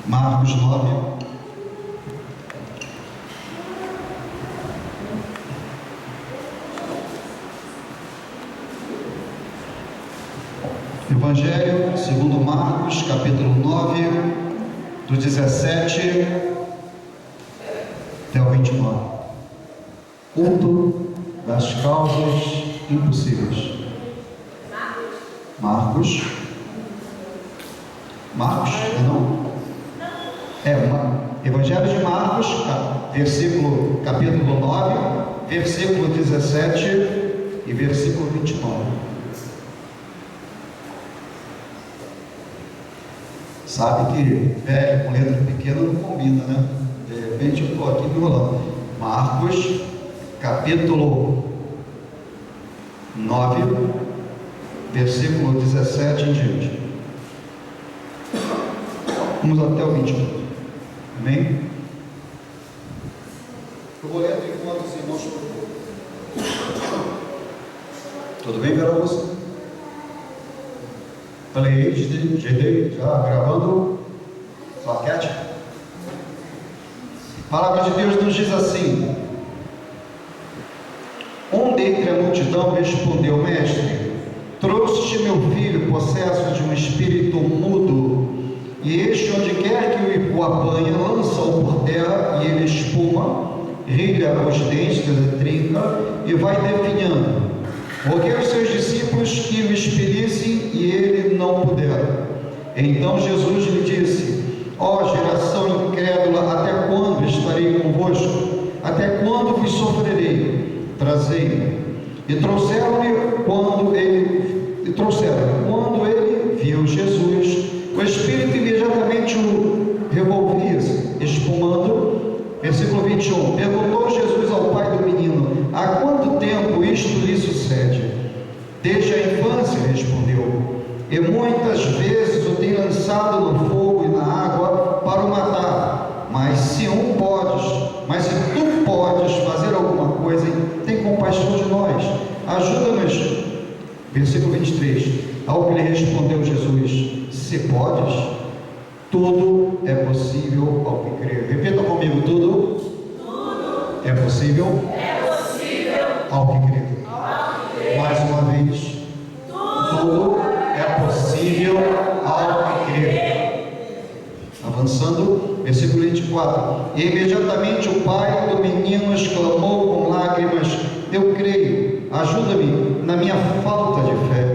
Marcos 9. Evangelho segundo Marcos, capítulo 9, do 17 até o 29. Culto das causas impossíveis. Marcos, não? Evangelho de Marcos, capítulo 9, versículo 17 e versículo 29. Sabe que velho com letra pequena não combina, né? De repente eu estou aqui enrolando. Marcos, capítulo 9, versículo 17 em diante. Vamos até o 21. Amém? Eu vou ler enquanto os irmãos procuram. Tudo bem, Vera Augusta? Falei, GD, já gravando plaquete. A palavra de Deus nos diz assim: um dentre a multidão respondeu: Mestre, trouxe-te meu filho possesso de um espírito mudo, e este, onde quer que o apanha, lança-o por terra, e ele espuma, rilha os dentes, trinca, e vai definhando. Roguei aos seus discípulos que o expelissem, e ele não puderam. Então Jesus lhe disse: ó geração incrédula, até quando estarei convosco? Até quando vos sofrerei? Trazei-me. E trouxeram-lhe. Quando ele viu Jesus, o Espírito imediatamente o revolvia-se, espumando. Versículo 21. Perguntou Jesus ao pai do menino: há quanto tempo isto lhe sucede? Desde a infância, respondeu. E muitas vezes o tem lançado no fogo e na água para o matar. Mas se tu podes fazer alguma coisa, tem compaixão de nós. Ajuda-nos. Versículo 23. Ao que lhe respondeu Jesus: se podes, tudo é possível ao que crer. Repita comigo: tudo é possível ao que crer. Mais uma vez: tudo é possível ao que crer. Avançando, versículo 24. E imediatamente o pai do menino exclamou com lágrimas: eu creio, ajuda-me na minha falta de fé.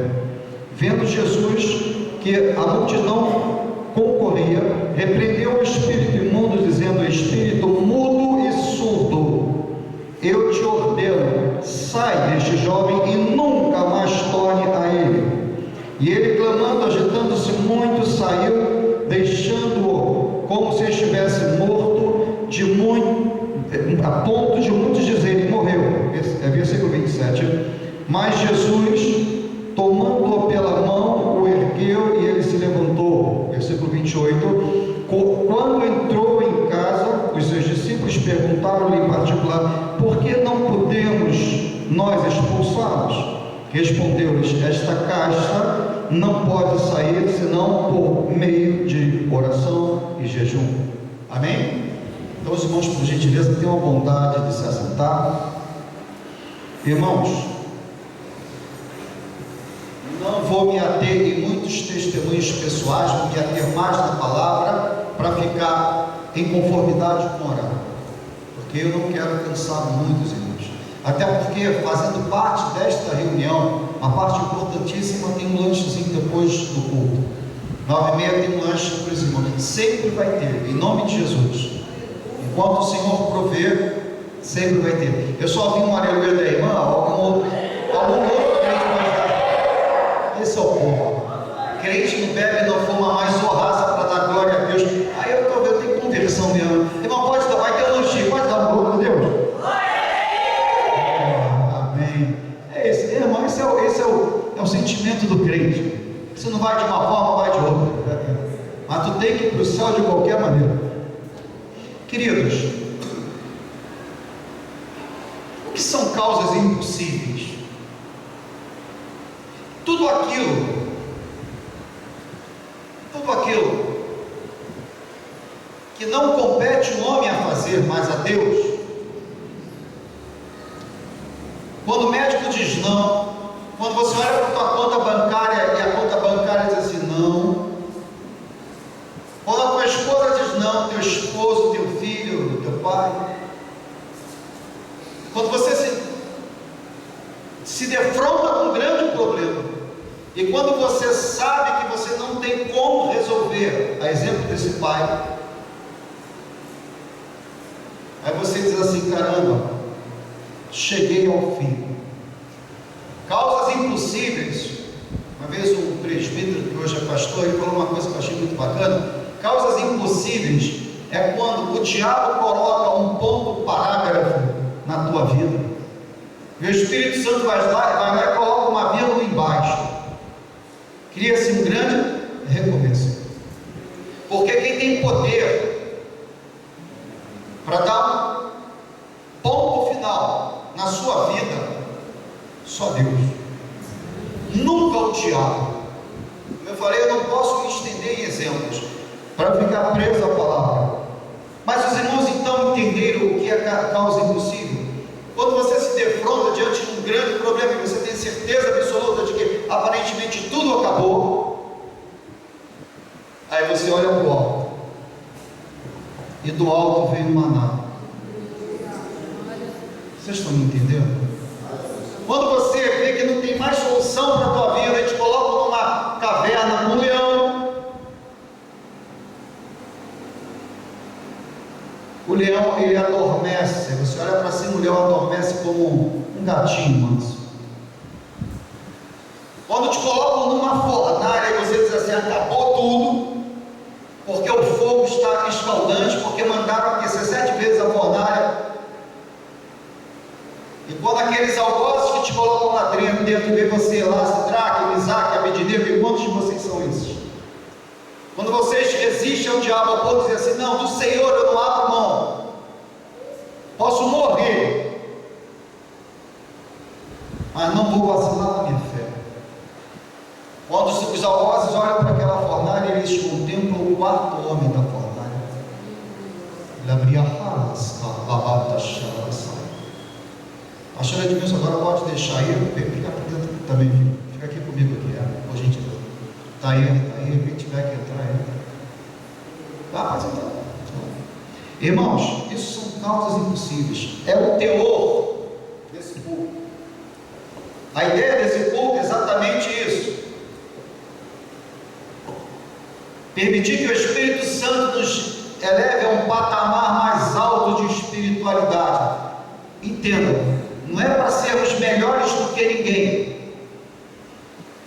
Vendo Jesus que a multidão concorria, repreendeu o espírito imundo, dizendo: espírito mudo e surdo, eu te ordeno, sai deste jovem e nunca mais torne a ele. E ele, clamando, agitando-se muito, saiu, deixando-o como se estivesse morto, a ponto de muitos dizerem: morreu. Versículo 27. Mas Jesus, tomando-o pela mão, o ergueu e ele se levantou. Versículo 28. Quando entrou em casa, os seus discípulos perguntaram-lhe em particular: por que não podemos nós expulsá-los? Respondeu-lhes: esta casta não pode sair senão por meio de oração e jejum. Amém? Então, os irmãos, por gentileza, tenham a bondade de se assentar. Irmãos, não vou me ater em muitos testemunhos pessoais, vou me ater mais na palavra, para ficar em conformidade com o horário, porque eu não quero cansar muitos irmãos, até porque, fazendo parte desta reunião, uma parte importantíssima, tem um lanchezinho depois do culto. 9h30 tem um lanche para os irmãos, sempre vai ter, em nome de Jesus. Enquanto o Senhor prover, sempre vai ter. Eu só vi um aleluia da irmã, algum outro crente pode dar. Esse é o povo. Crente não bebe, não fuma, mais zorraça para dar glória a Deus. Aí eu tenho conversão mesmo. Irmão, pode dar, vai ter um lanchinho, pode dar um glória a Deus. Amém. É esse, irmão, esse é o sentimento do crente. Você não vai de uma forma, vai de outra. Mas tu tem que ir para o céu de qualquer maneira. Queridos, o que são causas impossíveis? Tudo aquilo que não compete o homem a fazer, mas a Deus. Quando o médico diz não, quando você olha para a tua conta bancária e a conta bancária diz assim, não. Quando a tua esposa diz não, teu esposo, teu filho, teu pai. Quando você se defronta com um grande problema, e quando você sabe que você não tem como resolver, a exemplo desse pai, aí você diz assim, caramba, cheguei ao fim. Causas impossíveis. Uma vez um presbítero que hoje é pastor, ele falou uma coisa que eu achei muito bacana. Causas impossíveis é quando o diabo coloca um ponto parágrafo na tua vida, e o Espírito Santo vai lá e coloca uma vírgula embaixo. Cria-se um grande recomeço. Porque quem tem poder para dar um ponto final na sua vida, só Deus, nunca o diabo. Como eu falei, eu não posso me estender em exemplos para ficar preso à palavra, mas os irmãos então entenderam o que é a causa impossível. Quando você se defronta diante de um grande problema e você tem certeza absoluta de que aparentemente tudo acabou, aí você olha para o alto, e do alto vem o maná. Vocês estão me entendendo? Quando você vê que não tem mais solução para a tua vida, e te colocam numa caverna com um leão, o leão, ele adormece. Você olha para cima, o leão adormece como um gatinho manso. Quando te colocam numa fornalha e você diz assim, acabou tudo, porque o fogo está escaldante, porque mandaram aquecer 7 vezes a fornalha. E quando aqueles algozes que te colocam lá dentro vê você lá, Sidraque, Misaque, Abednego, e quantos de vocês são esses? Quando vocês resistem ao diabo ao ponto de dizer assim, não, do Senhor eu não abro mão, posso morrer, mas não vou vacilar na minha fé. Quando os algozes olham para aquela fornalha, eles contemplam o 4º homem da fornalha. Ele abria ralas, Pastor Edmilson, agora pode deixar aí, fica aqui dentro também, fica aqui comigo aqui, por gentileza. Está aí, quem tiver que entrar, entra. Tá, mas então. Irmãos, isso são causas impossíveis. É o teor desse culto. A ideia desse culto é exatamente isso. Permitir que o Espírito Santo nos eleve a um patamar mais alto de espiritualidade. Entenda. Não é para sermos melhores do que ninguém,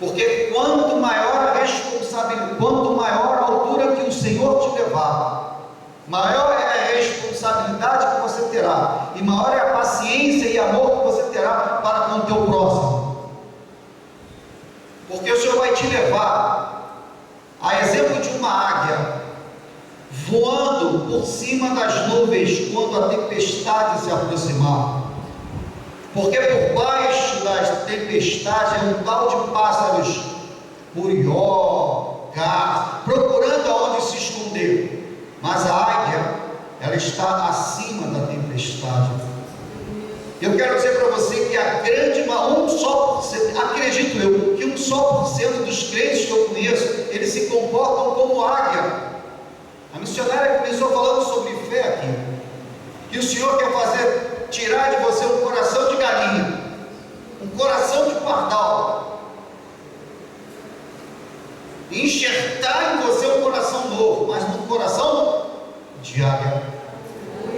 porque quanto maior a responsabilidade, quanto maior a altura que o Senhor te levar, maior é a responsabilidade que você terá, e maior é a paciência e amor que você terá para com o teu próximo, porque o Senhor vai te levar, a exemplo de uma águia, voando por cima das nuvens, quando a tempestade se aproximar. Porque por baixo das tempestades é um tal de pássaros, curió, garça, procurando aonde se esconder. Mas a águia, ela está acima da tempestade. Eu quero dizer para você que a grande, acredito eu, que 1% dos crentes que eu conheço, eles se comportam como águia. A missionária começou falando sobre fé aqui, que o Senhor quer tirar de você um coração de galinha, um coração de pardal, e enxertar em você um coração novo, mas um coração de águia.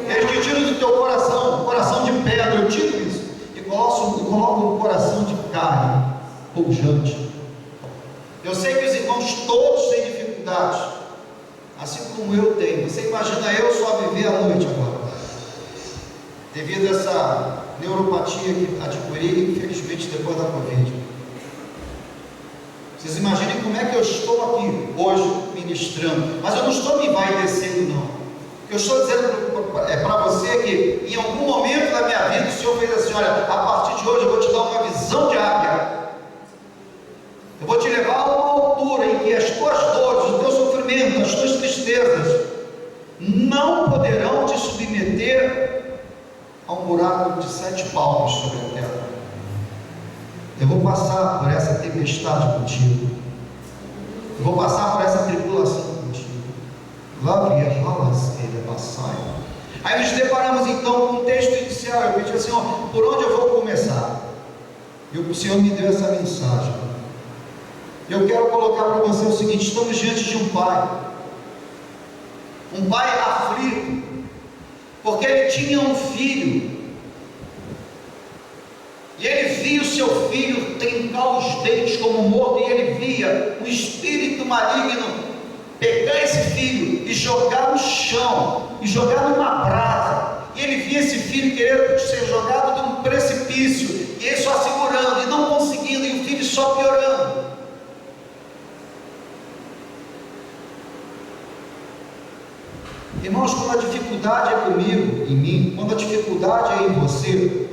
Eles tiram do teu coração, um coração de pedra, eu tiro isso, e coloco um coração de carne, pujante. Eu sei que os irmãos todos têm dificuldades, assim como eu tenho. Você imagina eu só viver à noite agora, devido a essa neuropatia que adquiri, infelizmente, depois da Covid. Vocês imaginem como é que eu estou aqui hoje ministrando, mas eu não estou me envaidecendo, não. O que eu estou dizendo para você que em algum momento da minha vida o Senhor fez assim, olha, a partir de hoje eu vou te dar uma visão de águia, eu vou te levar a uma altura em que as tuas dores, o teu sofrimento, as tuas tristezas, não poderão te submeter a um buraco de 7 palmos sobre a terra. Eu vou passar por essa tempestade contigo. Eu vou passar por essa tribulação contigo. Aí nos deparamos então com um texto inicial. Eu pedi, Senhor, por onde eu vou começar? E o Senhor me deu essa mensagem. Eu quero colocar para você o seguinte: estamos diante de um pai aflito, porque ele tinha um filho, e ele via o seu filho trincar os dentes como morto, e ele via um espírito maligno pegar esse filho e jogar no chão, e jogar numa brasa, e ele via esse filho querendo ser jogado de um precipício, e ele só segurando, e não conseguindo, e o filho só piorando. Irmãos, quando a dificuldade é comigo, em mim, quando a dificuldade é em você,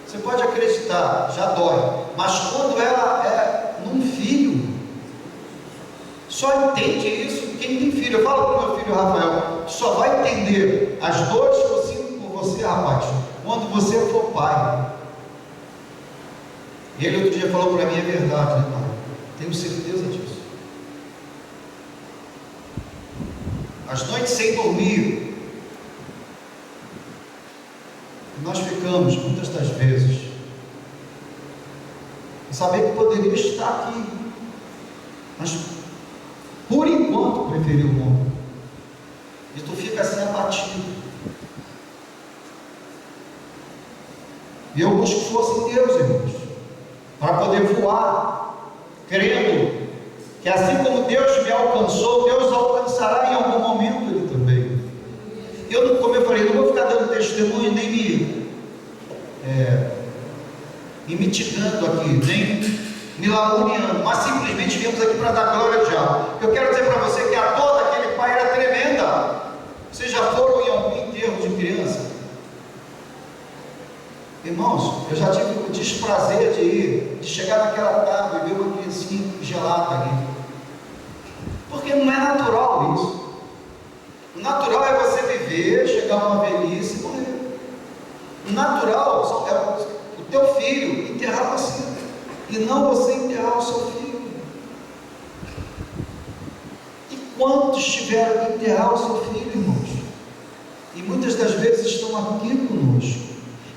você pode acreditar, já dói, mas quando ela é num filho, só entende isso quem tem filho. Eu falo para o meu filho Rafael, só vai entender as dores que eu sinto por você, rapaz, quando você for pai. E ele outro dia falou para mim: é verdade, né, pai? Tenho certeza disso. As noites sem dormir, nós ficamos muitas das vezes saber que poderia estar aqui, mas por enquanto preferiu o mundo, e tu fica assim abatido. E eu busco força em Deus, irmãos, para poder voar, crendo que assim como Deus me alcançou, Deus alcançará em algum momento ele também. Eu, como eu falei, não vou ficar dando testemunho, nem me mitigando aqui, nem me lamuriando, mas simplesmente viemos aqui para dar glória a Deus. Eu quero dizer para você que a dor daquele pai era tremenda. Vocês já foram em algum enterro de criança? Irmãos, eu já tive o desprazer de chegar naquela tábua e ver uma criancinha gelada ali, porque não é natural isso. O natural é você viver, chegar a uma velhice e morrer. O natural é o teu filho enterrar você, e não você enterrar o seu filho. E quantos tiveram que enterrar o seu filho, irmãos? E muitas das vezes estão aqui conosco.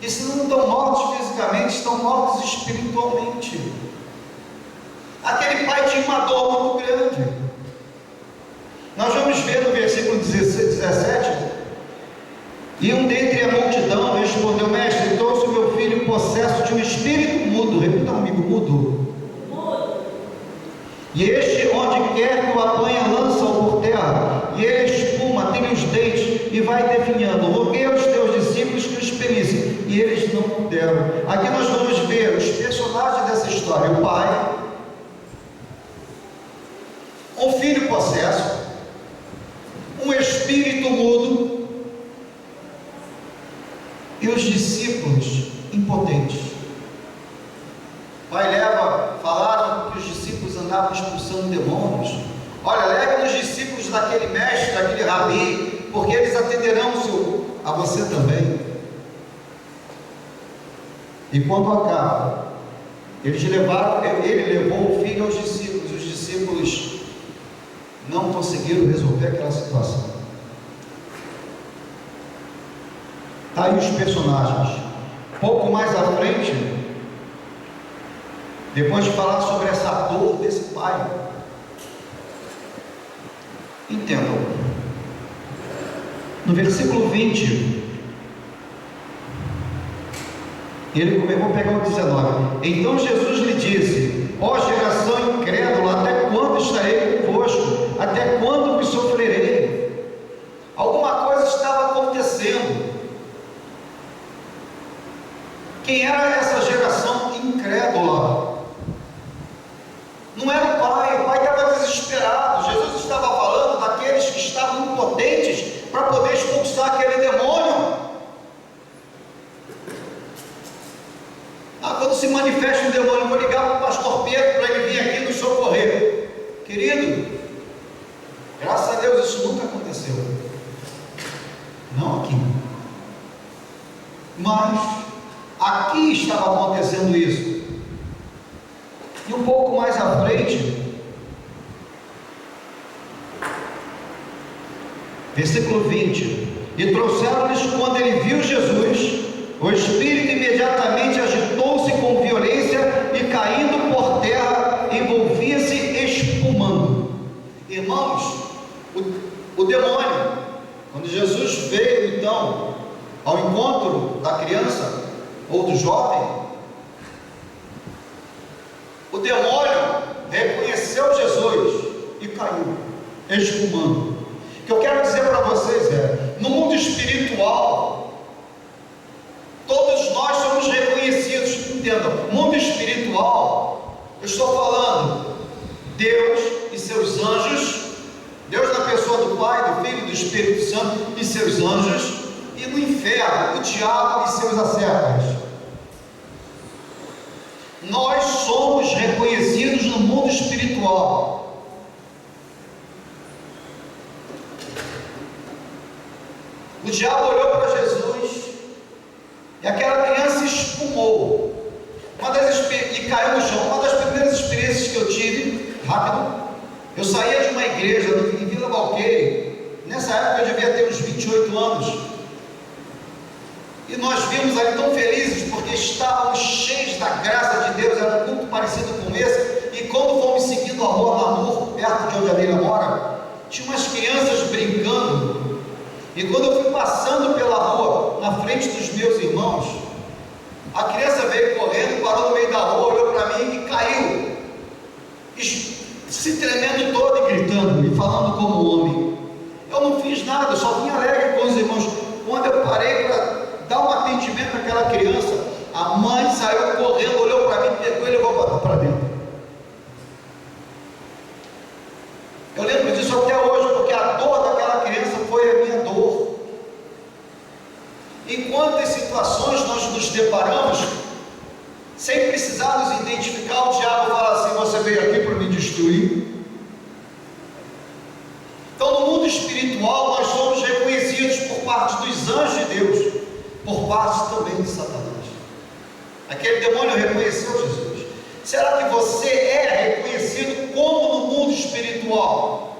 E se não estão mortos fisicamente, estão mortos espiritualmente. Aquele pai tinha uma dor muito grande. Nós vamos ver no versículo 17: e um dentre a multidão respondeu: mestre, trouxe o meu filho possesso de um espírito mudo. Repita comigo: mudo. E este, onde quer que o apanha, lança-o por terra, e ele espuma, tem os dentes e vai definhando. Roguei aos teus discípulos que o expelissem, e eles não puderam. Aqui nós vamos ver os personagens dessa história: o pai, um filho possesso, um espírito mudo e os discípulos impotentes. O pai falaram que os discípulos andavam expulsando demônios. Olha, leve os discípulos daquele mestre, daquele rabi, porque eles atenderão a você também. E quando acaba, ele levou o filho aos discípulos. Os discípulos não conseguiram resolver aquela situação. Está aí os personagens. Pouco mais à frente, depois de falar sobre essa dor desse pai, entendam, no versículo 20, vou pegar o 19. Então Jesus lhe disse: ó geração incrédula, até quando estarei convosco? Até quando me sofrerei? Alguma coisa estava acontecendo. Quem era essa geração incrédula? Não era o pai estava desesperado. Jesus estava falando daqueles que estavam impotentes para poder expulsar aquele demônio. Quando se manifesta um demônio, vou ligar para o pastor Pedro para ele vir aqui nos socorrer. Querido, graças a Deus isso nunca aconteceu. Mas aqui estava acontecendo isso. E um pouco mais à frente, versículo 20: e trouxeram-lhes, quando ele viu Jesus, o espírito imediatamente agitou-se com violência e, caindo por terra, envolvia-se espumando. Irmãos, o demônio, quando Jesus veio então ao encontro da criança ou do jovem, o demônio reconheceu Jesus e caiu espumando. O que eu quero dizer para vocês é: no mundo espiritual, todos nós somos reconhecidos. Entendam, mundo espiritual, eu estou falando Deus e seus anjos, Deus na pessoa do Pai, do Filho e do Espírito Santo e seus anjos, e no inferno, o diabo e seus acertos. Nós somos reconhecidos no mundo espiritual. O diabo olhou para Jesus e aquela criança espumou e caiu no chão. Uma das primeiras experiências que eu tive, rápido, eu saía de uma igreja em Vila Valqueire. Nessa época eu devia ter uns 28 anos, e nós vimos ali tão felizes porque estávamos cheios da graça de Deus. Era um culto parecido com esse, e quando fomos seguindo a rua Namur, perto de onde a Leila mora, tinha umas crianças brincando. E quando eu fui passando pela rua, na frente dos meus irmãos, a criança veio correndo, parou no meio da rua, olhou para mim e caiu, se tremendo toda e gritando, e falando como homem. Eu não fiz nada, eu só vim alegre com os irmãos. Quando eu parei para dar um atendimento àquela criança, a mãe saiu correndo, olhou para mim, pegou e levou para dentro. Eu lembro disso até hoje, porque a dor daquela criança foi a minha dor. Em quantas situações nós nos deparamos, sem precisar nos identificar, o diabo fala assim: você veio aqui para me destruir. Então, no mundo espiritual, nós somos reconhecidos por parte dos anjos de Deus, por parte também de Satanás. Aquele demônio reconheceu Jesus. Será que você é reconhecido como no mundo espiritual?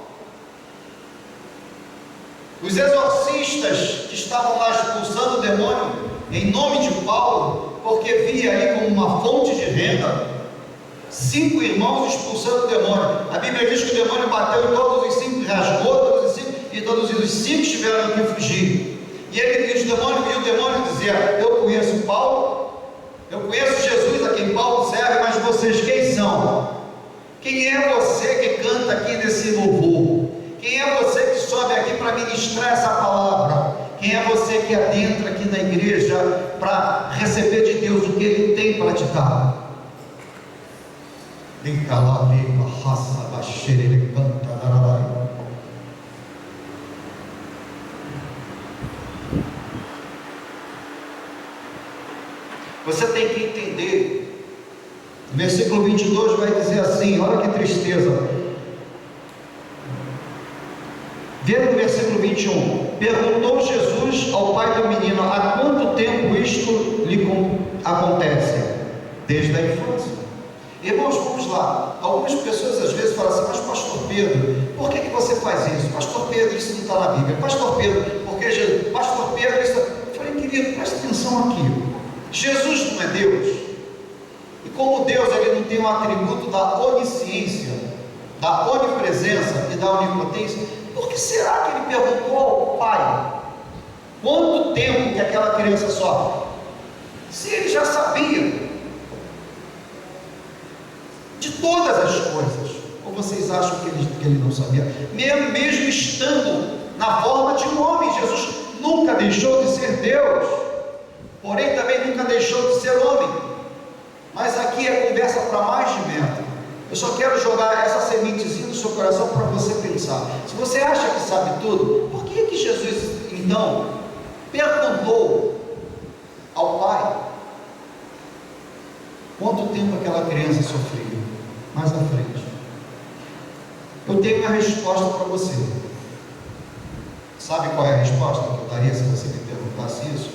Os exorcistas que estavam lá expulsando o demônio em nome de Paulo, porque via ali como uma fonte de renda, 5 irmãos expulsando o demônio. A Bíblia diz que o demônio bateu em todos os 5, rasgou todos os 5, e todos os 5 tiveram que fugir. E o demônio dizia: eu conheço Paulo, eu conheço Jesus a quem Paulo serve, mas vocês quem são? Quem é você que canta aqui nesse louvor? Quem é você que sobe aqui para ministrar essa palavra? Quem é você que adentra aqui na igreja para receber de Deus o que Ele tem para te dar? Você tem que entender. O versículo 22 vai dizer assim, olha que tristeza. Vê no versículo 21. Perguntou Jesus ao pai do menino: há quanto tempo isto lhe acontece? Desde a infância. Irmãos, vamos lá. Algumas pessoas às vezes falam assim: mas pastor Pedro, por que você faz isso? Pastor Pedro, isso não está na Bíblia. Pastor Pedro, porque Jesus? Pastor Pedro, isso... Eu falei: querido, presta atenção aqui. Jesus não é Deus, e como Deus, Ele não tem um atributo da onisciência, da onipresença e da onipotência. Por que será que Ele perguntou ao Pai quanto tempo que aquela criança sofre, se Ele já sabia de todas as coisas? Ou vocês acham que ele não sabia? Mesmo estando na forma de um homem, Jesus nunca deixou de ser Deus, porém também nunca deixou de ser homem. Mas aqui é conversa para mais de metro. Eu só quero jogar essa sementezinha no seu coração para você pensar. Se você acha que sabe tudo, por que Jesus então perguntou ao Pai quanto tempo aquela criança sofria? Mais à frente. Eu tenho uma resposta para você. Sabe qual é a resposta que eu daria se você me perguntasse isso?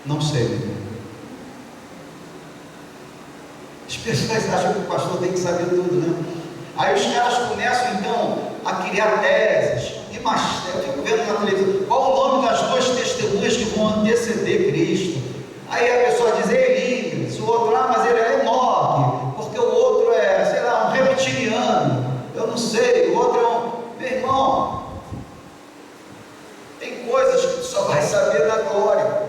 Não sei. As pessoas acham que o pastor tem que saber tudo, né? Aí os caras começam então a criar teses. E mais, eu fico vendo na televisão, qual o nome das duas testemunhas que vão anteceder Cristo? Aí a pessoa diz Elias, o outro, mas ele é Enoque, porque o outro é, sei lá, um reptiliano, eu não sei, o outro é um... Meu irmão, tem coisas que tu só vai saber na glória.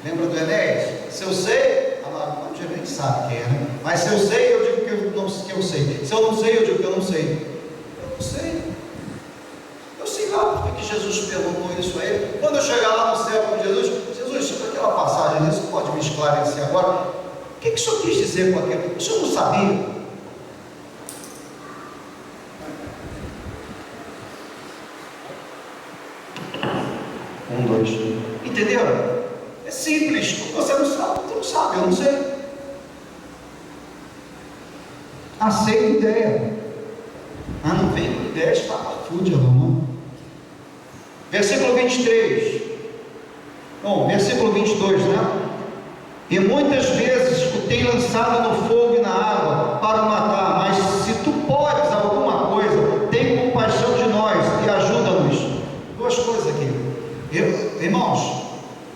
Lembra do Enéas? Se eu sei, a gente nem sabe quem é, né? Mas se eu sei, eu digo que eu sei. Se eu não sei, eu digo que eu não sei. Eu não sei. Eu sei lá porque que Jesus perguntou isso a ele. Quando eu chegar lá no céu com Jesus, sobre aquela passagem, você pode me esclarecer agora? O que o senhor quis dizer com aquilo? O senhor não sabia? Dois. Entenderam? É simples. Você não sabe, você não sabe, eu não sei. Aceita a ideia. Mas não vem com ideia estapafúrdia, não. Versículo 23. Bom, versículo 22, né? E muitas vezes o tem lançado no fogo e na água para o matar, mas se tu podes alguma coisa, tem compaixão de nós e ajuda-nos. Duas coisas aqui. Irmãos,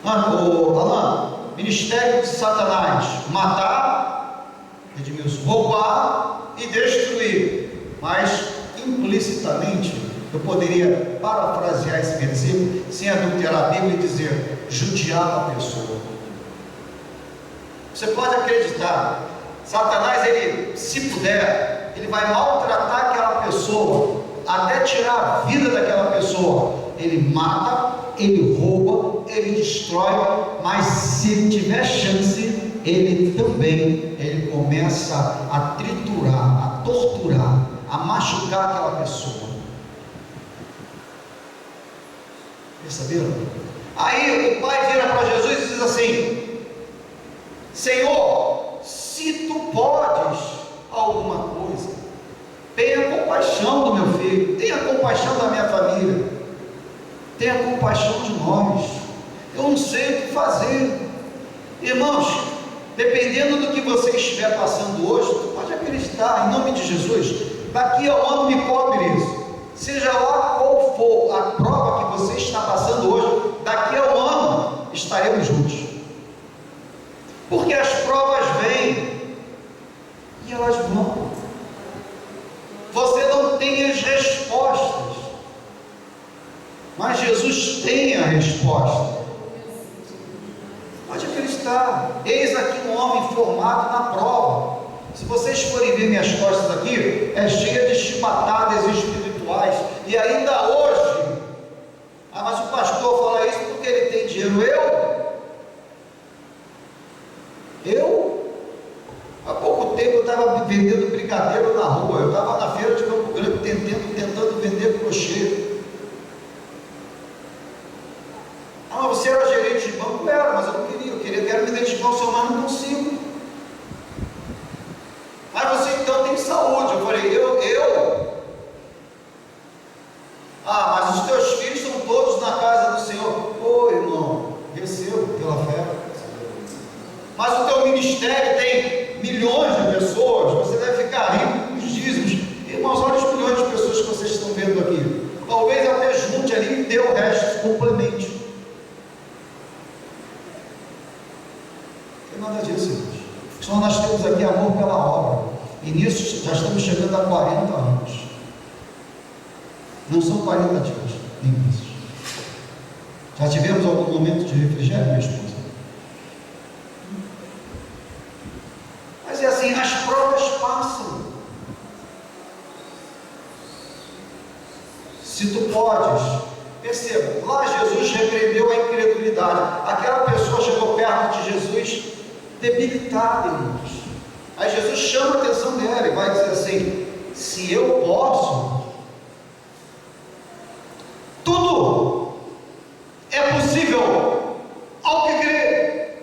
Alan, ministério de Satanás: matar, Edmilson, roubar e destruir. Mas implicitamente eu poderia parafrasear esse versículo sem adulterar a Bíblia e dizer: judiar a pessoa. Você pode acreditar, Satanás, ele, se puder, ele vai maltratar aquela pessoa até tirar a vida daquela pessoa. Ele mata, ele rouba, ele destrói, mas se ele tiver chance, ele começa a triturar, a torturar, a machucar aquela pessoa. Perceberam? Aí o pai vira para Jesus e diz assim: Senhor, se tu podes alguma coisa, tenha compaixão do meu filho, tenha compaixão da minha família, tenha compaixão de nós. Eu não sei o que fazer. Irmãos, dependendo do que você estiver passando hoje, tu pode acreditar, em nome de Jesus, daqui a um ano me cobre isso. Seja lá qual for a prova que você está passando hoje, daqui a um ano estaremos juntos. Porque as provas vêm e elas vão. Você não tem as respostas, mas Jesus tem a resposta. Pode acreditar. Eis aqui um homem formado na prova. Se vocês forem ver minhas costas aqui, é cheia de chibatadas espirituais. E ainda hoje, mas o pastor fala isso porque ele tem dinheiro. Eu? Há pouco tempo eu estava vendendo brigadeiro na rua. Eu estava na feira de Campo Grande tentando vender crochê. Mas você era gerente de banco? Era, mas eu não queria. Eu quero me identificar o seu, mas não consigo. Mas você então tem saúde. Eu falei, eu? Mas os teus filhos estão todos na casa do Senhor. Ô irmão, recebo pela fé. Mas o teu ministério tem milhões de pessoas, você deve ficar rico com os dízimos. Irmãos, olha os milhões de pessoas que vocês estão vendo aqui. Talvez até junte ali e dê o resto, complemente. Não tem nada disso, irmãos. Só nós temos aqui amor pela obra. E nisso já estamos chegando a 40 anos. Não são 40 dias, nem isso. Já tivemos algum momento de refrigério, minha esposa? Mas é assim, as provas passam. Se tu podes, perceba, lá Jesus repreendeu a incredulidade. Aquela pessoa chegou perto de Jesus debilitada, irmãos. Aí Jesus chama a atenção dela e vai dizer assim: se eu posso, tudo é possível ao que crê.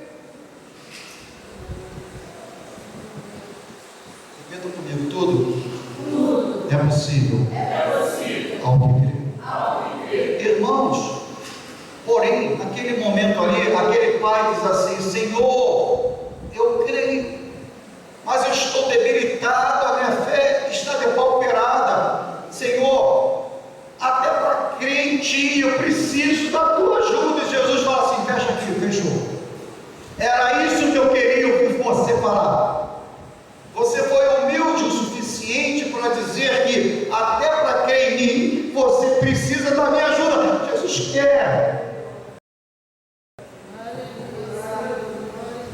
Repita comigo: tudo é possível ao que crê. Irmãos, Porém, naquele momento ali, aquele pai diz assim: Senhor, eu creio, mas eu estou debilitado, a minha fé está depauperada. Senhor, até para crer em Ti eu preciso da Tua ajuda. E Jesus fala assim: fecha aqui, fechou. Era isso que eu queria ouvir você falar. Você foi humilde o suficiente para dizer que até para crer em mim você precisa da minha ajuda. Jesus quer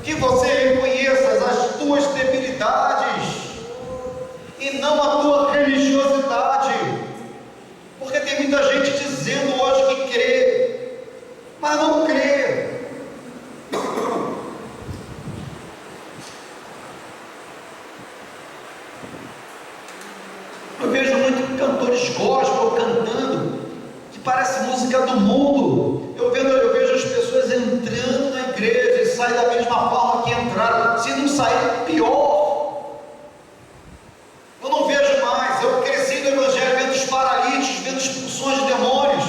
que você reconheça as tuas debilidades e não a tua religiosidade, porque tem muita gente dizendo hoje que crê, mas não crê. Eu vejo muito cantores gospel cantando que parece música do mundo. Eu vejo as pessoas entrando na igreja e saem da mesma forma que entraram, se não sair, pior. Eu não vejo mais. Eu cresci no evangelho vendo os paralíticos, vendo expulsões de demônios,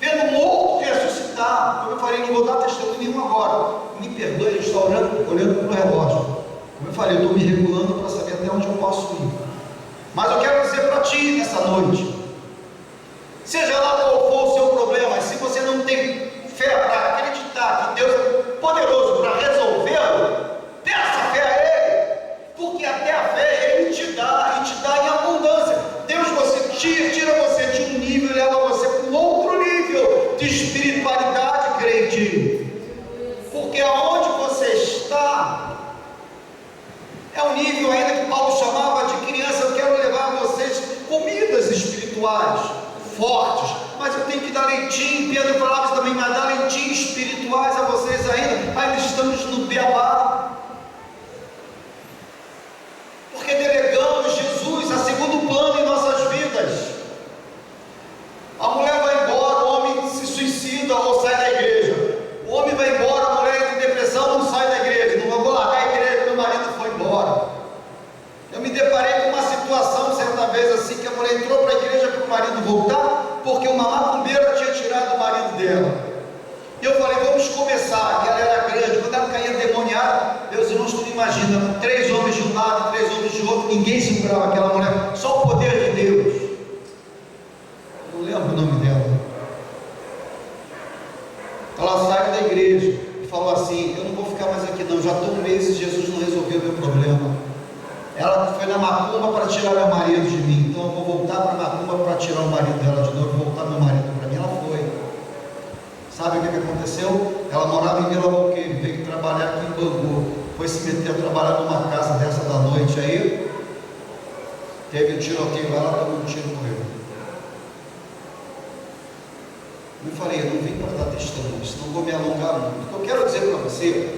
vendo morto ressuscitar. Como eu falei, não vou dar testemunho nenhum agora, me perdoe, a gente está olhando para o relógio. Como eu falei, eu estou me regulando para saber até onde eu posso ir. Mas eu quero dizer para ti nessa noite, seja lá qual for o seu problema, se você não tem fé para acreditar que Deus é poderoso para resolvê-lo, peça fé a Ele, porque até a fé Ele te dá, e te dá em abundância. Deus tira você de um nível e leva você para um outro nível de espiritualidade, crente, porque aonde você está é um nível ainda que Paulo chamava de criança. Eu quero levar a vocês comidas espirituais fortes, mas eu tenho que dar leitinho. Pedro falava isso também, mas dar leitinho espirituais a vocês ainda estamos no beabá, porque delegamos Jesus a segundo plano em nossas vidas. A mulher vai embora, o homem se suicida ou sai da igreja. O homem vai embora, a mulher entra em depressão, não sai da igreja. Não vou largar a igreja, meu marido foi embora. Eu me deparei com uma situação certa vez assim, que a mulher entrou para a igreja para o marido voltar, porque uma macumbeira tinha tirado o marido dela. E eu falei, vamos começar. E ela era grande, quando ela caía demoniada, meus irmãos, tu não imagina, 3 homens de um lado, 3 homens de outro, ninguém segurava aquela mulher, só o poder de Deus. Eu não lembro o nome dela. Ela saiu da igreja e falou assim: eu não vou ficar mais aqui não, já estou 1 mês e Jesus não resolveu meu problema. Ela foi na macumba para tirar meu marido de mim, então eu vou voltar para a macumba para tirar o marido dela de novo, voltar meu marido para mim. Ela foi. Sabe o que aconteceu? Ela morava em Vila Valqueire, veio trabalhar aqui em Bangu, foi se meter a trabalhar numa casa dessa da noite aí, teve um tiroteio lá, ela tomou um tiro e morreu. Eu falei, eu não vim para dar testemunho, senão vou me alongar muito. O que eu quero dizer para você,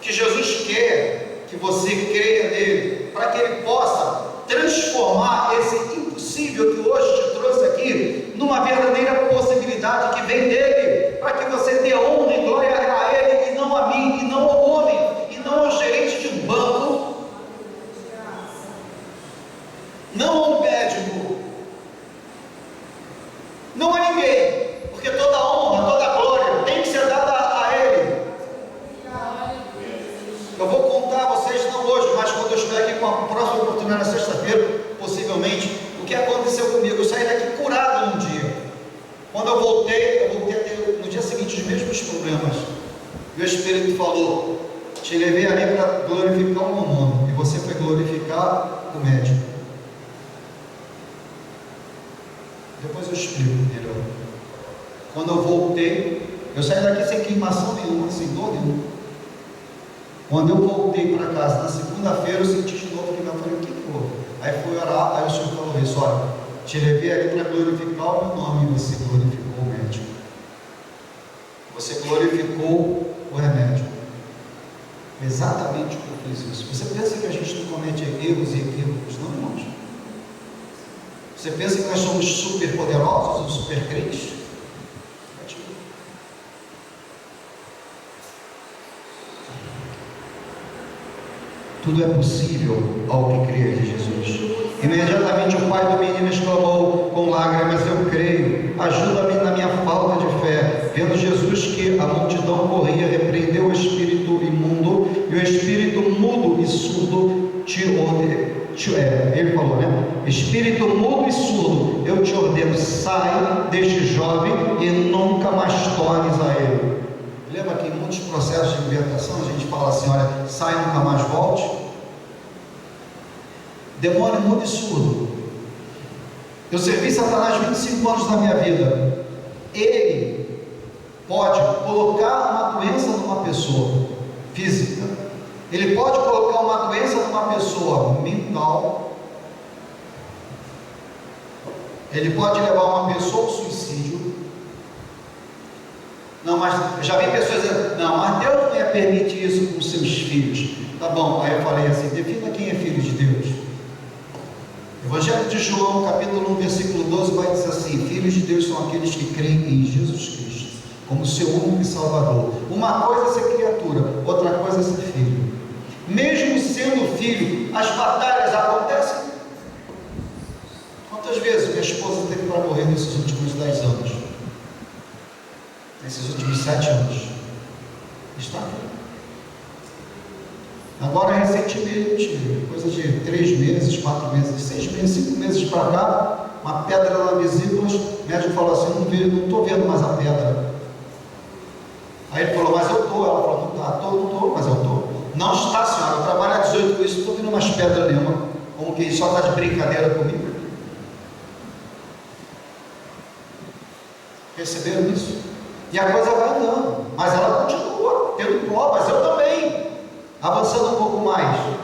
que Jesus quer que você creia nele, para que ele possa transformar esse impossível que hoje te trouxe aqui, numa verdadeira possibilidade que vem dele, para que você dê honra e glória a ele, e não a mim, e não ao homem, e não ao gerente de um banco, não ao médico, não a ninguém, porque toda honra, toda glória tem que ser dada a ele. Eu vou contar a vocês, não hoje, mas quando eu estiver aqui com a próxima oportunidade, na sexta-feira, possivelmente, o que aconteceu comigo. Eu saí daqui curado um dia. Quando eu voltei a ter no dia seguinte os mesmos problemas. E o Espírito falou: te levei ali para glorificar o meu nome, e você foi glorificar o médico. Depois eu explico melhor. Quando eu voltei, eu saí daqui sem queimação nenhuma, sem dor nenhuma. Quando eu voltei para casa na segunda-feira, eu senti de novo que eu falei: o que foi? Aí fui orar, aí o Senhor falou isso: olha, te levei ali para glorificar o meu nome, e você glorificou o médico. Você glorificou o remédio. Exatamente como eu fiz isso. Você pensa que a gente não comete erros e equívocos? Não, irmãos. Você pensa que nós somos super poderosos ou super crentes? Tudo é possível ao que crê em Jesus. Imediatamente o pai do menino exclamou com lágrimas: eu creio, ajuda-me na minha falta de fé. Vendo Jesus Jesus que a multidão corria, repreendeu o espírito imundo, e o espírito mudo e surdo ele falou, né? Espírito mudo e surdo, eu te ordeno, sai deste jovem e nunca mais tornes a ele. Lembra que em muitos processos de libertação a gente fala assim, olha, sai e nunca mais volte. Demônio mudo e surdo. Eu servi Satanás 25 anos da minha vida. Ele pode colocar uma doença numa pessoa física, ele pode colocar uma doença numa pessoa mental, ele pode levar uma pessoa ao suicídio. Não, mas eu já vi pessoas dizendo, não, mas Deus não ia permitir isso com seus filhos. Tá bom, aí eu falei assim, defina quem é filho de Deus. Evangelho de João, capítulo 1, versículo 12, vai dizer assim: filhos de Deus são aqueles que creem em Jesus Cristo como seu único Salvador. Uma coisa é ser criatura, outra coisa é ser filho. Mesmo sendo filho, as batalhas acontecem. Quantas vezes minha esposa teve para morrer nesses últimos 10 anos? Nesses últimos 7 anos? Está aqui. Agora, recentemente, coisa de 3 meses, 4 meses, 6 meses, 5 meses para cá, uma pedra na vesícula, o médico falou assim, não estou vendo mais a pedra. Aí ele falou, mas eu estou. Ela falou, não está, não estou, mas eu estou. Não está, senhora, eu trabalho há 18 com isso, não estou vendo umas pedras nenhuma, como que só está de brincadeira comigo. Perceberam isso? E a coisa vai andando, mas ela continua tendo provas, eu também. Avançando um pouco mais, o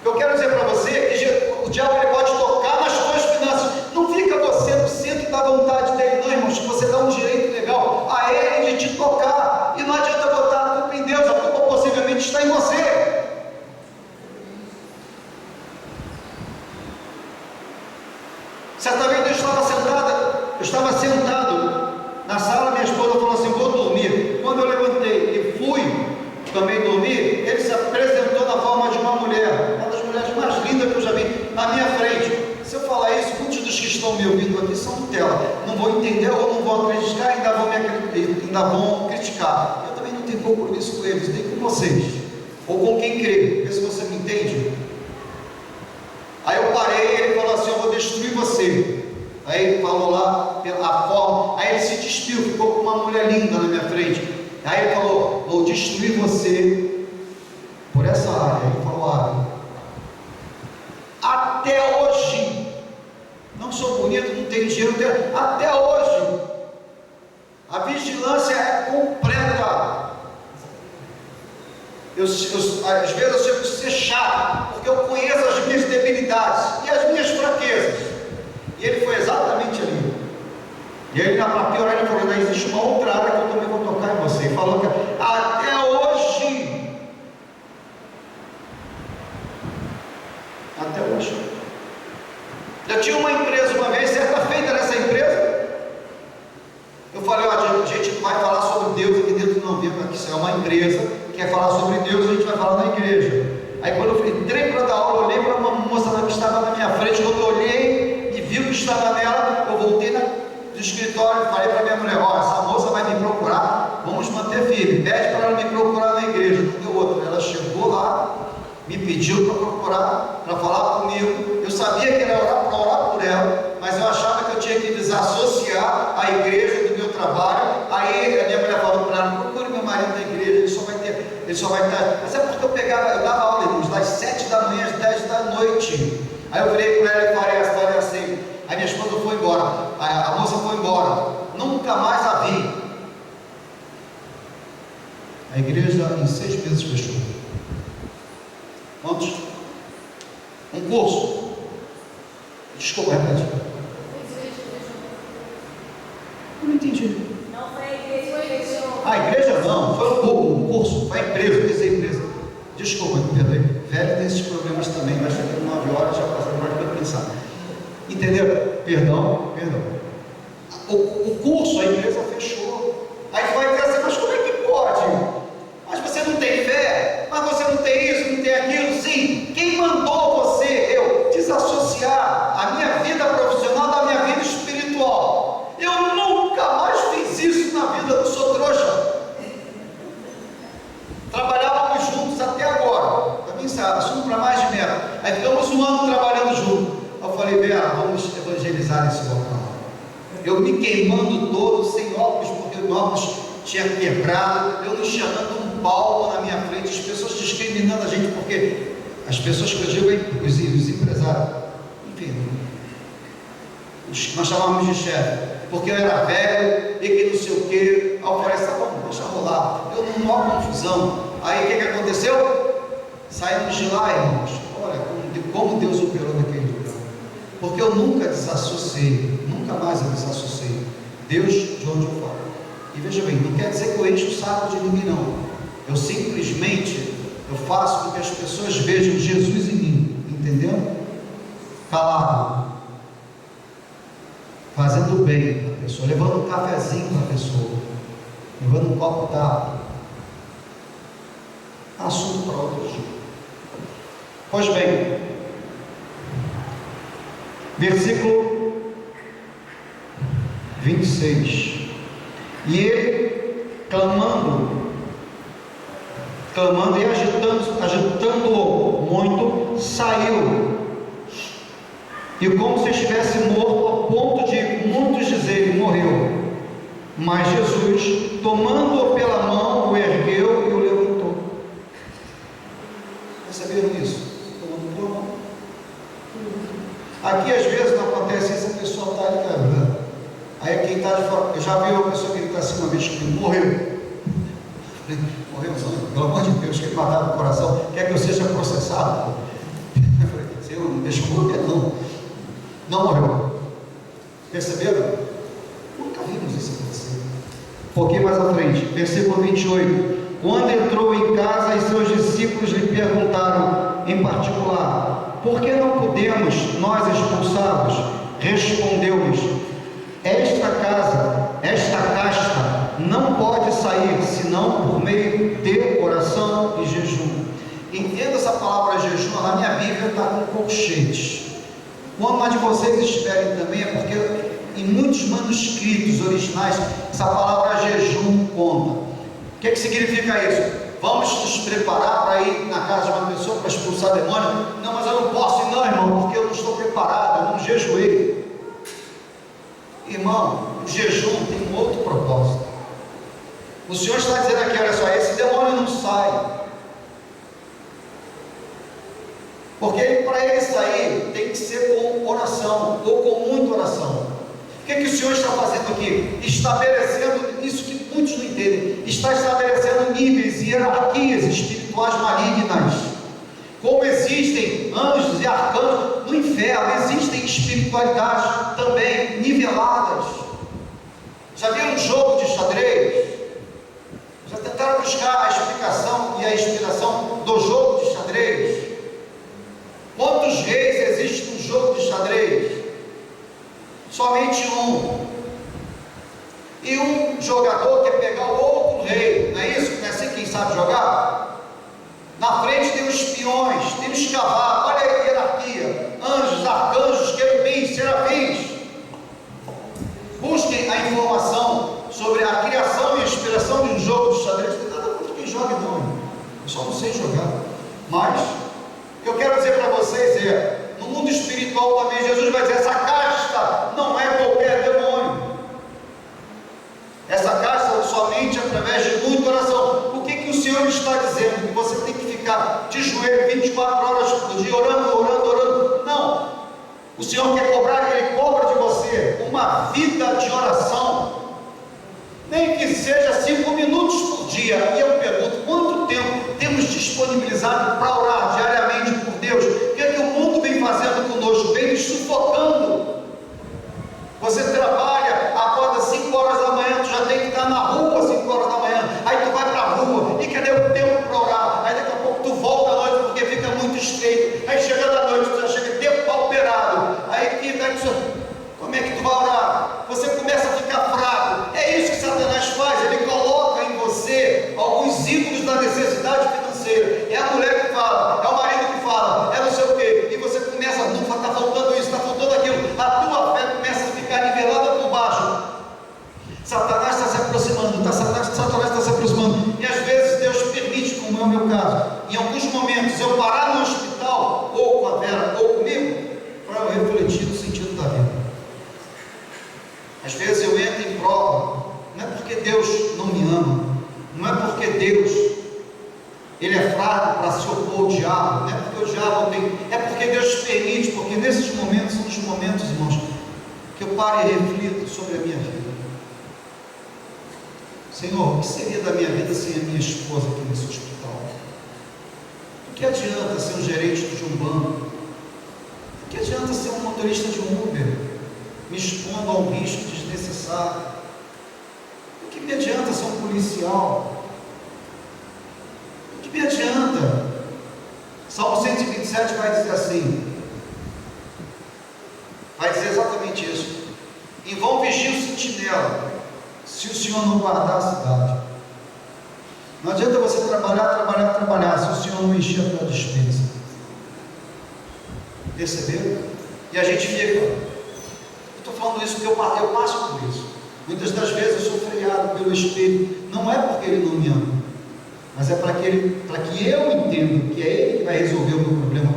que eu quero dizer para você é que o diabo ele pode tocar nas suas finanças. Não fica você no centro da vontade dele, não, irmãos, que você dá um direito legal a ele de te tocar, e não adianta botar a culpa em Deus, a culpa possivelmente está em você. Certa vez eu estava sentado na sala, minha esposa falou assim, vou dormir. Quando eu levantei e fui também dormir, ele se apresentou na forma de uma mulher, uma das mulheres mais lindas que eu já vi na minha frente. Se eu falar isso, muitos dos que estão me ouvindo aqui são Nutella, não vão entender ou não vão acreditar, ainda vão criticar. Eu também não tenho compromisso com eles, nem com vocês, ou com quem crê. Vê se você me entende. Aí eu parei, ele falou assim, eu vou destruir você. Aí ele falou lá a forma, aí ele se despiu, ficou com uma mulher linda na minha frente. Aí ele falou, vou destruir você por essa área. Ele falou, até hoje, não sou bonito, não tenho dinheiro, até hoje, a vigilância é completa. Às vezes eu chego a ser chato, porque eu conheço as minhas debilidades e as minhas fraquezas. E ele foi exatamente ali. E aí, para piorar, ele falou, existe uma outra área que eu também vou tocar em você. E falou que até hoje, eu tinha uma empresa uma vez, certa feita nessa empresa, eu falei, a gente não vai falar sobre Deus aqui dentro, não, viu? Aqui isso é uma empresa, quer falar sobre Deus, a gente vai falar na igreja. Aí quando eu entrei para dar aula, eu olhei para uma moça que estava na minha frente, quando eu olhei e vi o que estava nela, eu voltei do escritório e falei para minha mulher, essa moça vai me procurar, vamos manter firme, pede para ela me procurar na igreja. Não deu outra, ela chegou lá, me pediu para procurar, para falar comigo. Eu sabia que era para orar por ela, mas eu achava que eu tinha que desassociar a igreja do meu trabalho. Aí a minha mulher falou para ela, procure meu marido na igreja, ele só vai estar, mas é porque eu dava aula, irmãos, das 7 da manhã às 10 da noite. Aí eu virei para ela e falei assim, aí minha esposa foi embora, a moça foi embora, nunca mais a vi. A igreja em 6 meses fechou. Quantos? Um curso. Desculpa, repete. Eu não entendi. Não foi a igreja. A igreja não, foi um curso, foi a empresa, eu disse a empresa. Desculpa, me perdoe. Velho tem esses problemas também, mas daqui a 9 horas já passou mais para pensar. Entenderam? Perdão. O curso, a empresa fechou. Aí tu vai dizer assim, mas como é que pode? Mas você não tem fé? Mas você não tem isso, não tem aquilo? Sim, quem mandou você, eu, desassociar a minha vida profissional da minha vida espiritual? Eu nunca mais fiz isso na vida, não sou trouxa. vamos evangelizar esse local. Eu me queimando todo, sem óculos, porque o óculos tinha quebrado, eu enxergando um palco na minha frente, as pessoas discriminando a gente, porque as pessoas que eu digo, os empresários, enfim, nós chamávamos de chefe, porque eu era velho, e que não sei o que, aí eu falei, tá bom, deixa rolar, eu não maior confusão. Aí o que aconteceu? Saímos de lá, irmãos, olha como Deus operou naquele lugar, porque eu nunca desassociei, nunca mais eu desassociei Deus de onde eu falo. E veja bem, não quer dizer que eu encho o saco de ninguém, não. Eu simplesmente, eu faço com que as pessoas vejam Jesus em mim, entendeu? Calado, fazendo bem para a pessoa, levando um cafezinho para a pessoa, levando um copo d'água. Assunto para outro dia. Pois bem, versículo 26. E ele, clamando e agitando muito, saiu, e como se estivesse morto, ao ponto de muitos dizerem, morreu. Mas Jesus, tomando-o pela mão, o ergueu e o levantou. Perceberam isso? Tomando pela mão. Aqui às vezes não acontece isso, a pessoa está de cabelo. Aí quem está de fora, eu já vi uma pessoa que está assim uma vez que morreu. Morreu, pelo amor de Deus, que mataram o coração, quer que eu seja processado? Eu falei, Senhor, não deixa eu morrer, não. Não morreu. Perceberam? Nunca vimos isso acontecer. Um pouquinho mais à frente, versículo 28. Quando entrou em casa, e seus discípulos lhe perguntaram em particular: por que não podemos nós expulsá-los? Respondeu-lhes: esta casta não pode sair senão por meio de oração e jejum. Entenda essa palavra jejum, na minha Bíblia está com colchetes. Quando uma de vocês estiverem também, é porque em muitos manuscritos originais essa palavra jejum conta. O que significa isso? Vamos nos preparar para ir na casa de uma pessoa para expulsar demônio? Não, mas eu não posso ir não, irmão, porque eu não estou preparado, eu não jejuei. Irmão, o jejum tem um outro propósito. O Senhor está dizendo aqui, olha só, esse demônio não sai. Porque para ele sair, tem que ser com oração, ou com muita oração. O que o Senhor está fazendo aqui? Estabelecendo isso que muitos não entendem. Está estabelecendo níveis e hierarquias espirituais malignas. Como existem anjos e arcanjos no inferno, existem espiritualidades também niveladas. Já viram um jogo de xadrez? Já tentaram buscar a explicação e a inspiração do jogo de xadrez? Quantos reis existem no jogo de xadrez? Somente um. E um jogador quer pegar o outro rei, não é isso? Não é assim quem sabe jogar? Na frente tem os peões, tem os cavalos, olha a hierarquia: anjos, arcanjos, querubins, serafins. Busquem a informação sobre a criação e a inspiração de um jogo de xadrez. Não tem nada contra quem joga, não. Eu só não sei jogar. Mas o que eu quero dizer para vocês é: no mundo espiritual também, Jesus vai dizer, essa casta não é qualquer demônio. Essa casta somente através de muita oração. O que o Senhor está dizendo? Que você tem que ficar de joelho 24 horas por dia, orando. Não. O Senhor quer cobrar, Ele cobra de você uma vida de oração. Nem que seja 5 minutos por dia. E eu pergunto, quanto tempo temos disponibilizado para orar diariamente por Deus? O que o mundo vem fazendo conosco? Vem nos sufocando. Você trabalha, acorda 5 horas da manhã, tu já tem que estar na rua 5 horas da manhã, aí tu vai para a rua, e cadê o tempo para orar? Aí daqui a pouco tu volta à noite porque fica muito estreito, aí chegando à noite tu já chega depauperado, aí como é que tu vai orar? Você começa a ficar fraco. É isso que Satanás faz, ele coloca em você alguns ídolos da necessidade financeira. É a mulher que fala, é o marido que fala, é não sei Às vezes eu entro em prova, não é porque Deus não me ama, não é porque Deus Ele é fraco para se opor ao diabo, não é porque o diabo tem, é porque Deus permite, porque nesses momentos são os momentos, irmãos, que eu paro e reflito sobre a minha vida. Senhor, o que seria da minha vida sem a minha esposa aqui nesse hospital? O que adianta ser um gerente de um banco? O que adianta ser um motorista de um Uber, me expondo a um risco desnecessário? O que me adianta ser um policial? O que me adianta? Salmo 127 vai dizer assim, vai dizer exatamente isso: em vão vigia o sentinela, se o Senhor não guardar a cidade. Não adianta você trabalhar, se o Senhor não encher a tua despensa. Percebeu? E a gente fica, eu estou falando isso porque eu passo por isso. Muitas das vezes eu sou freado pelo Espírito, não é porque Ele não me ama, mas é para que eu entenda que é Ele que vai resolver o meu problema.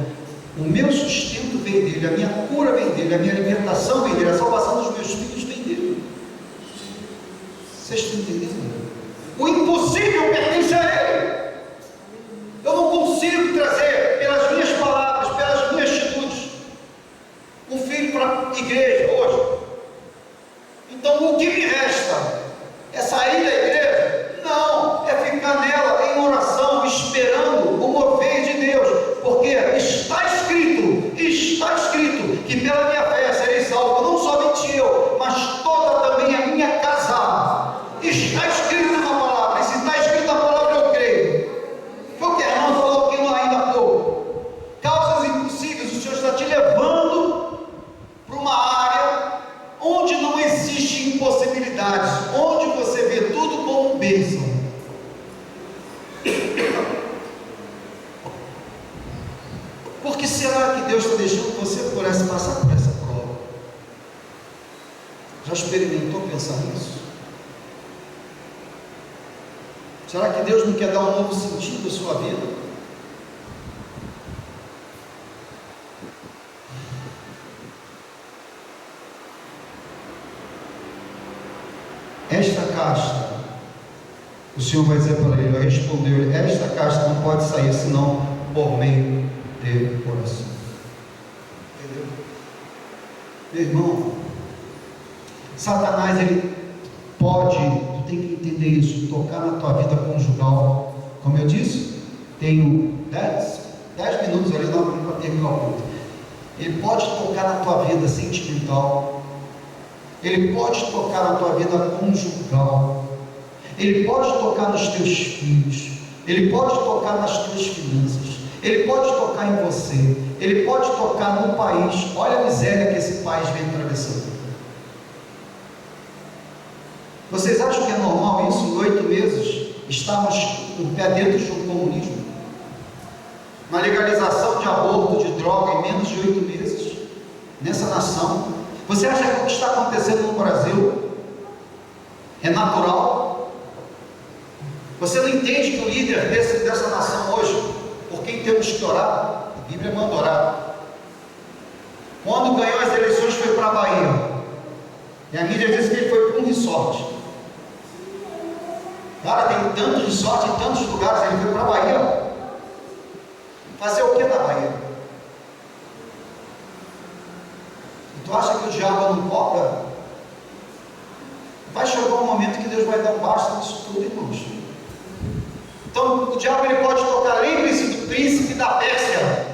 O meu sustento vem dEle, a minha cura vem dEle, a minha libertação vem dEle, a salvação dos meus filhos vem dEle. Vocês estão entendendo? O impossível pertence a Ele. Eu não consigo trazer pelas minhas palavras, pelas minhas atitudes, um filho para a igreja hoje. Então o que me resta? É sair da igreja? Não, é ficar nela em oração, esperando o mover de Deus, porque está escrito que pela minha fé serei salvo, não somente eu, mas toda também a minha casa. Está escrito na palavra, e se está escrito na palavra eu creio. Foi o que a irmã falou aqui ainda há pouco. Causas impossíveis, o Senhor está te levando para uma área onde não existe impossibilidades, onde você vê tudo como bênção. Por que será que Deus está deixando você passar por essa prova? Já experimentou pensar nisso? Será que Deus não quer dar um novo sentido à sua vida? Esta casta, o Senhor vai dizer para ele, respondeu-lhe, esta casta não pode sair senão por meio de oração. Entendeu? Meu irmão, Satanás, ele pode, tu tem que entender isso, tocar na tua vida conjugal. Como eu disse, tenho 10 minutos ali, 9 minutos para terminar o culto. Ele pode tocar na tua vida sentimental, ele pode tocar na tua vida conjugal, ele pode tocar nos teus filhos, ele pode tocar nas tuas finanças, ele pode tocar em você, ele pode tocar no país. Olha a miséria que esse país vem atravessando. Vocês acham que é normal isso? Em 8 meses estamos com o pé dentro de um comunismo, uma legalização de aborto, de droga em menos de 8 meses nessa nação. Você acha que o que está acontecendo no Brasil é natural? Você não entende que o líder dessa nação hoje, por quem temos que orar, a Bíblia manda orar, quando ganhou as eleições foi para a Bahia, e a mídia diz que ele foi para um resort. Cara, tem tanto resort em tantos lugares, ele foi para a Bahia. Fazer o que na Bahia? E tu acha que o diabo não cobra? Vai chegar um momento que Deus vai dar um basta nisso tudo, irmãos. Então o diabo ele pode tocar, lembre-se do príncipe da Pérsia.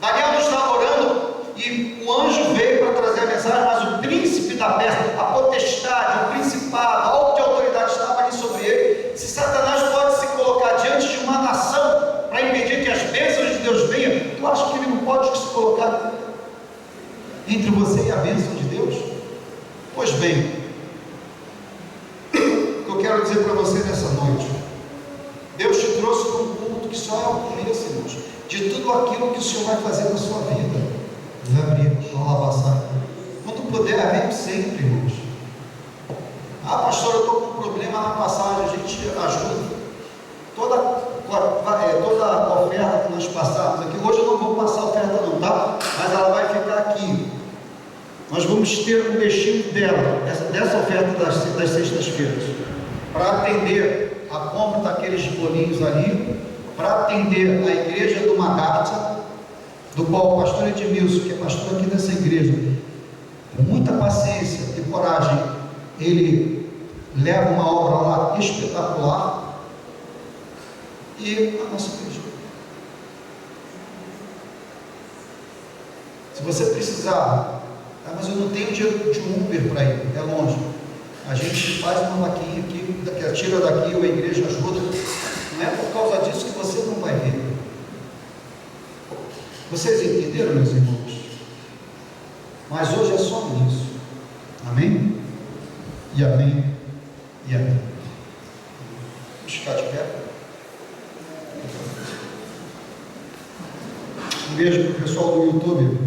Daniel não estava orando e o anjo veio para trazer a mensagem, mas o príncipe da Pérsia, a potestade, o principado, algo de autoridade estava ali sobre ele. Se Satanás pode se colocar diante de uma nação para impedir que as bênçãos de Deus venham, tu acha que ele não pode se colocar entre você e a bênção de Deus? Pois bem, o que eu quero dizer para você nessa noite, Deus te trouxe para um culto que só é o começo, irmãos, de tudo aquilo que o Senhor vai fazer na sua vida. Quando puder, vem sempre, irmãos. Ah, pastor, eu estou com um problema na passagem, a gente ajuda. Toda oferta que nós passarmos aqui, hoje eu não vou passar a oferta não, tá? Mas ela vai ficar aqui. Nós vamos ter um destino dessa oferta das sextas-feiras, para atender a compra daqueles bolinhos ali, para atender a igreja do Magatha, do qual o pastor Edmilson, que é pastor aqui dessa igreja, com muita paciência e coragem, ele leva uma obra lá espetacular, e a nossa igreja. Se você precisar, mas eu não tenho dinheiro de Uber para ir, é longe, a gente faz uma vaquinha aqui, tira daqui, a igreja ajuda. Não é por causa disso que você não vai ver. Vocês entenderam, meus irmãos? Mas hoje é só isso. Amém? E amém. E amém. Vamos ficar de pé. Um beijo para o pessoal do YouTube.